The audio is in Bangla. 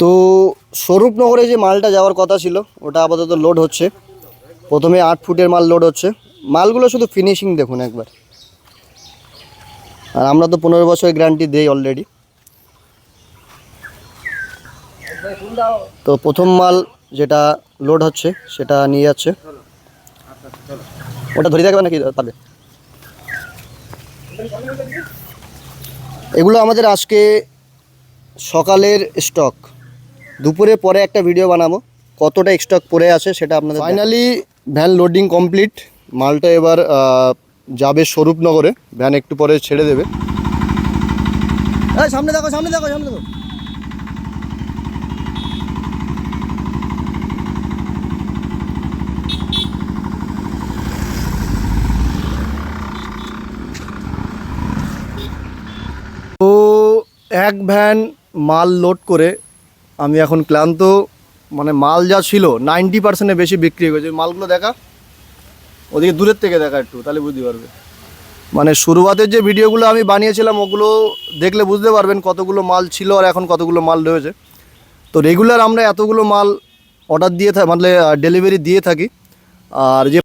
তো স্বরূপনগরে যে মালটা যাওয়ার কথা ছিল ওটা আপাতত লোড হচ্ছে। প্রথমে 8 ফুটের মাল লোড হচ্ছে। মালগুলো শুধু ফিনিশিং দেখুন একবার। আর আমরা তো 15 বছরের গ্যারান্টি দেই অলরেডি। তো প্রথম মাল যেটা লোড হচ্ছে সেটা নিয়ে যাচ্ছে। ওটা ধরে থাকবে নাকি পারবে? এগুলো আমাদের আজকে সকালের স্টক। দুপুরে পরে একটা ভিডিও বানাবো কতটা স্টক পড়ে আছে সেটা আপনাদের। Finally van loading complete. মালটা এবার যাবে স্বরূপনগরে। ভ্যান একটু পরে ছেড়ে দেবে। এই সামনে দেখো, সামনে দেখো, সামনে দেখো। তো এক ভ্যান মাল লোড করে আমি এখন ক্লান্ত। মানে মাল যা ছিল 90%-এর বেশি বিক্রি হয়ে গেছে। মালগুলো দেখা, ওদিকে দূরের থেকে দেখা একটু, তাহলে বুঝতে পারবে। মানে শুরুয়াতের যে ভিডিওগুলো আমি বানিয়েছিলাম ওগুলো দেখলে বুঝতে পারবেন কতগুলো মাল ছিল আর এখন কতগুলো মাল রয়েছে। তো রেগুলার আমরা এতগুলো মাল অর্ডার দিয়ে থাকি, মানে ডেলিভারি দিয়ে থাকি। আর যে